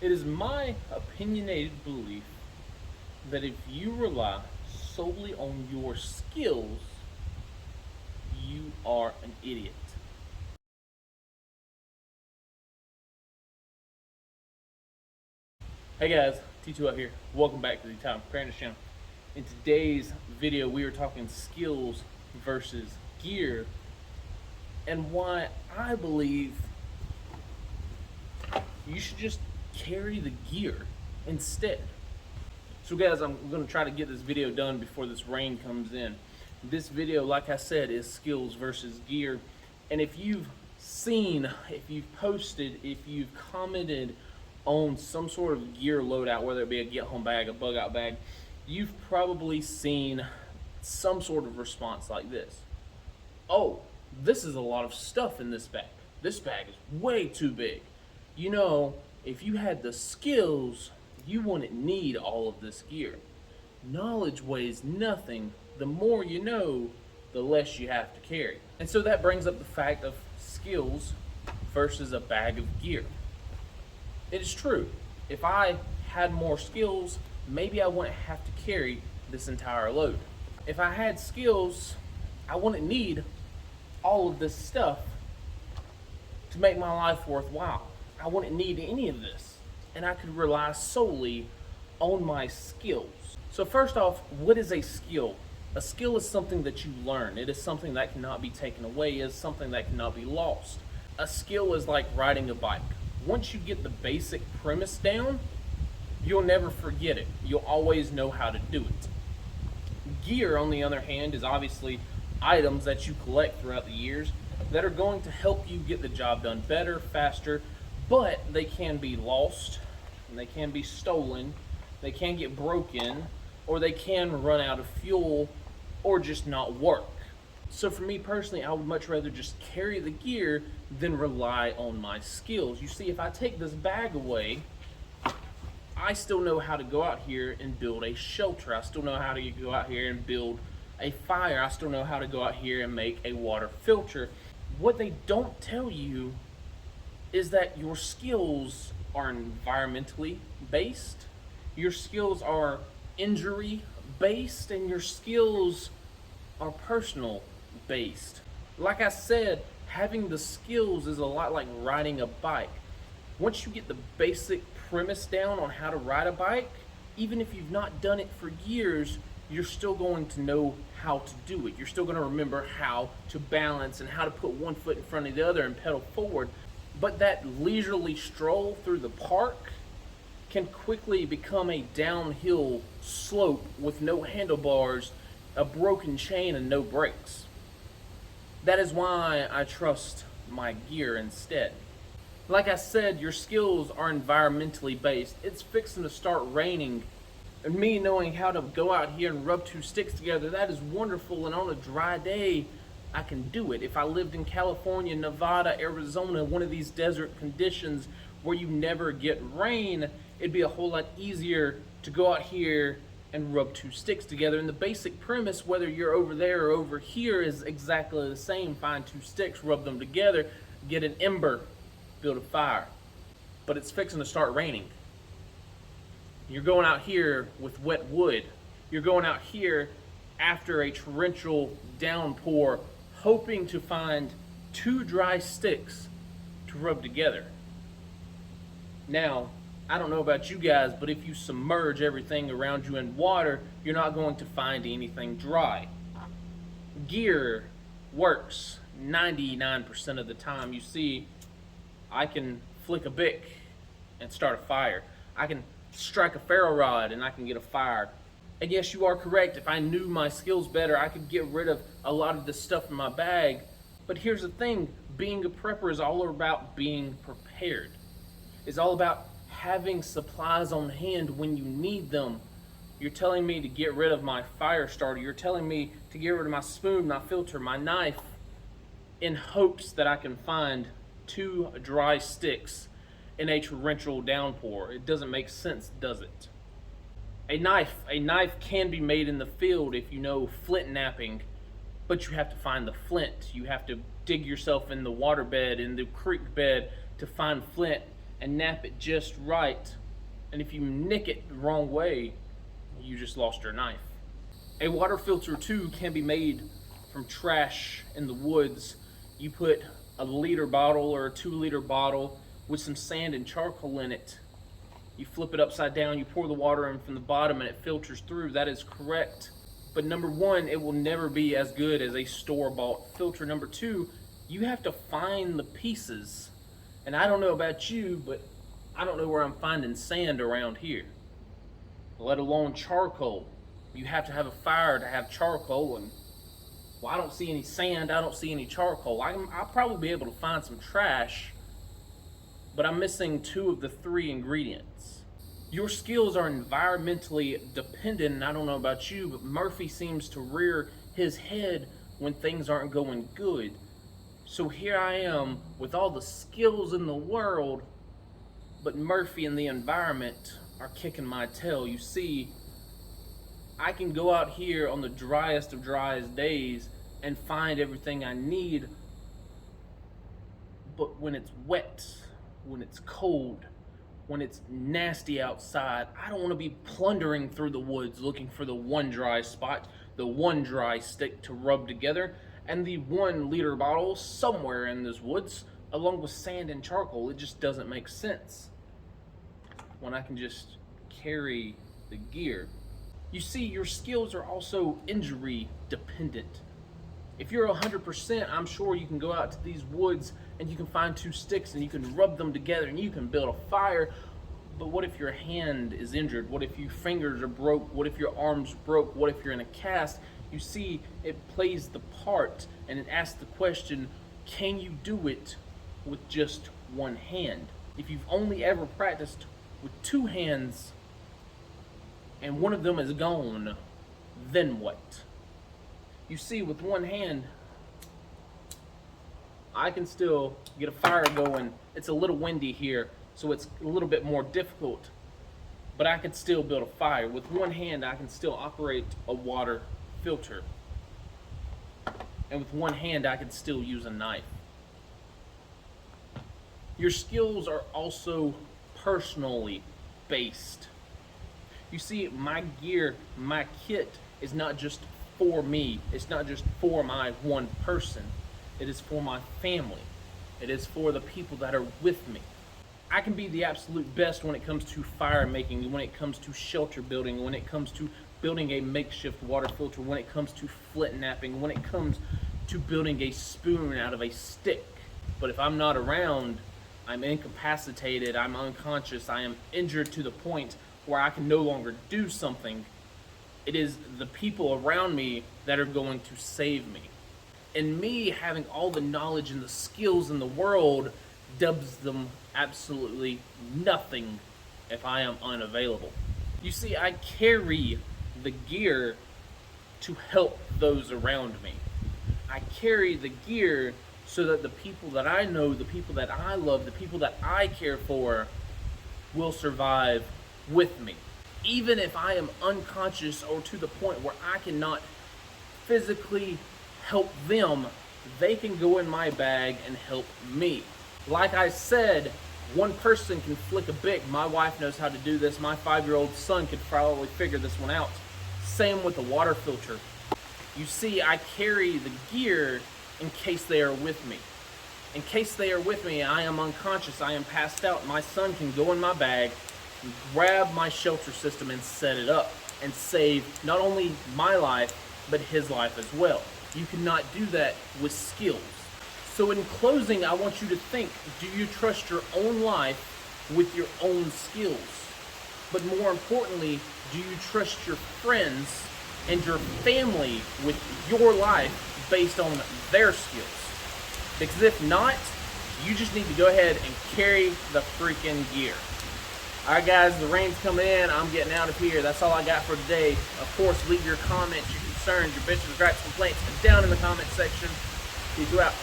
It is my opinionated belief that if you rely solely on your skills, you are an idiot. Hey guys, T2 out here. Welcome back to the Time Apprentice channel. In today's video, we are talking skills versus gear and why I believe you should just carry the gear instead. So guys, I'm going to try to get this video done before this rain comes in. This video, like I said, is skills versus gear. And if you've seen, if you've posted, if you've commented on some sort of gear loadout, whether it be a get home bag, a bug out bag, you've probably seen some sort of response like this. Oh, this is a lot of stuff in this bag. This bag is way too big. You know, if you had the skills, you wouldn't need all of this gear. Knowledge weighs nothing. The more you know, the less you have to carry. And so that brings up the fact of skills versus a bag of gear. It is true. If I had more skills, maybe I wouldn't have to carry this entire load. If I had skills, I wouldn't need all of this stuff to make my life worthwhile. I wouldn't need any of this, and I could rely solely on my skills. So first off, what is a skill? A skill is something that you learn. It is something that cannot be taken away. It is something that cannot be lost. A skill is like riding a bike. Once you get the basic premise down, you'll never forget it. You'll always know how to do it. Gear, on the other hand, is obviously items that you collect throughout the years that are going to help you get the job done better, faster, but they can be lost, and they can be stolen, they can get broken, or they can run out of fuel, or just not work. So for me personally, I would much rather just carry the gear than rely on my skills. You see, if I take this bag away, I still know how to go out here and build a shelter. I still know how to go out here and build a fire. I still know how to go out here and make a water filter. What they don't tell you is that your skills are environmentally based, your skills are injury based, and your skills are personal based. Like I said, having the skills is a lot like riding a bike. Once you get the basic premise down on how to ride a bike, even if you've not done it for years, you're still going to know how to do it. You're still going to remember how to balance and how to put one foot in front of the other and pedal forward. But that leisurely stroll through the park can quickly become a downhill slope with no handlebars, a broken chain, and no brakes. That is why I trust my gear instead. Like I said, your skills are environmentally based. It's fixing to start raining, and me knowing how to go out here and rub two sticks together, that is wonderful, and on a dry day, I can do it. If I lived in California, Nevada, Arizona, one of these desert conditions where you never get rain, it'd be a whole lot easier to go out here and rub two sticks together. And the basic premise, whether you're over there or over here, is exactly the same. Find two sticks, rub them together, get an ember, build a fire. But it's fixing to start raining. You're going out here with wet wood. You're going out here after a torrential downpour, hoping to find two dry sticks to rub together. Now, I don't know about you guys, but if you submerge everything around you in water, you're not going to find anything dry. Gear works 99% of the time. You see, I can flick a bic and start a fire. I can strike a ferro rod and I can get a fire. And yes, you are correct. If I knew my skills better, I could get rid of a lot of the stuff in my bag. But here's the thing, being a prepper is all about being prepared. It's all about having supplies on hand when you need them. You're telling me to get rid of my fire starter. You're telling me to get rid of my spoon, my filter, my knife, in hopes that I can find two dry sticks in a torrential downpour. It doesn't make sense, does it? A knife can be made in the field if you know flint knapping, but you have to find the flint. You have to dig yourself in the waterbed, in the creek bed to find flint and nap it just right. And if you nick it the wrong way, you just lost your knife. A water filter too can be made from trash in the woods. You put a liter bottle or a 2-liter bottle with some sand and charcoal in it. You flip it upside down, you pour the water in from the bottom and it filters through. That is correct. But number one, it will never be as good as a store-bought filter. Number two, you have to find the pieces. And I don't know about you, but I don't know where I'm finding sand around here, let alone charcoal. You have to have a fire to have charcoal, and well, I don't see any sand, I don't see any charcoal. I'll probably be able to find some trash, but I'm missing 2 of the 3 ingredients. Your skills are environmentally dependent, and I don't know about you, but Murphy seems to rear his head when things aren't going good. So here I am with all the skills in the world, but Murphy and the environment are kicking my tail. You see, I can go out here on the driest of driest days and find everything I need, but when it's wet, when it's cold, when it's nasty outside, I don't want to be plundering through the woods looking for the one dry spot, the one dry stick to rub together, and the 1-liter bottle somewhere in this woods along with sand and charcoal. It just doesn't make sense when I can just carry the gear. You see, your skills are also injury dependent. If you're 100%, I'm sure you can go out to these woods and you can find 2 sticks and you can rub them together and you can build a fire. But what if your hand is injured? What if your fingers are broke? What if your arm's broke? What if you're in a cast? You see, it plays the part and it asks the question, can you do it with just one hand? If you've only ever practiced with 2 hands and one of them is gone, then what? You see, with one hand, I can still get a fire going. It's a little windy here, so it's a little bit more difficult, but I can still build a fire. With one hand, I can still operate a water filter. And with one hand, I can still use a knife. Your skills are also personally based. You see, my gear, my kit is not just for me. It's not just for my one person. It is for my family. It is for the people that are with me. I can be the absolute best when it comes to fire making, when it comes to shelter building, when it comes to building a makeshift water filter, when it comes to flint napping, when it comes to building a spoon out of a stick. But if I'm not around, I'm incapacitated, I'm unconscious, I am injured to the point where I can no longer do something. It is the people around me that are going to save me. And me having all the knowledge and the skills in the world dubs them absolutely nothing if I am unavailable. You see, I carry the gear to help those around me. I carry the gear so that the people that I know, the people that I love, the people that I care for will survive with me. Even if I am unconscious or to the point where I cannot physically help them, they can go in my bag and help me. Like I said, one person can flick a bic. My wife knows how to do this. My 5-year-old son could probably figure this one out. Same with the water filter. You see, I carry the gear in case they are with me. In case they are with me, I am unconscious, I am passed out. My son can go in my bag, grab my shelter system and set it up and save not only my life, but his life as well. You cannot do that with skills. So in closing, I want you to think, do you trust your own life with your own skills? But more importantly, do you trust your friends and your family with your life based on their skills? Because if not, you just need to go ahead and carry the freaking gear. Alright guys, the rain's coming in. I'm getting out of here. That's all I got for today. Of course, leave your comments, your concerns, your bitches, gripes, complaints down in the comment section. Peace out.